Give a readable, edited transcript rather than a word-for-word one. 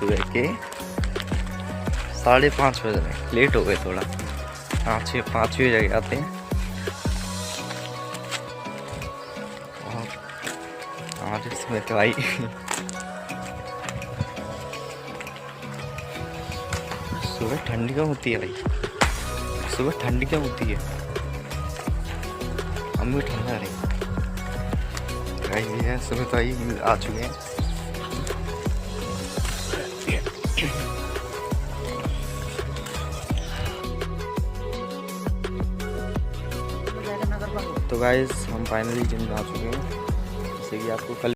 सुबह के 5:30 बज रहे हैं, लेट हो गए थोड़ा। 5 बजे आते हैं और इसमें तो आई सुबह ठंडी कम होती है भाई, सुबह ठंडी कम होती है, हम भी ठंडा रही भाई। ये है सुबह तो आई आ चुके हैं। तो गाइस हम फाइनली जिम आ चुके हैं, जैसे कि आपको कल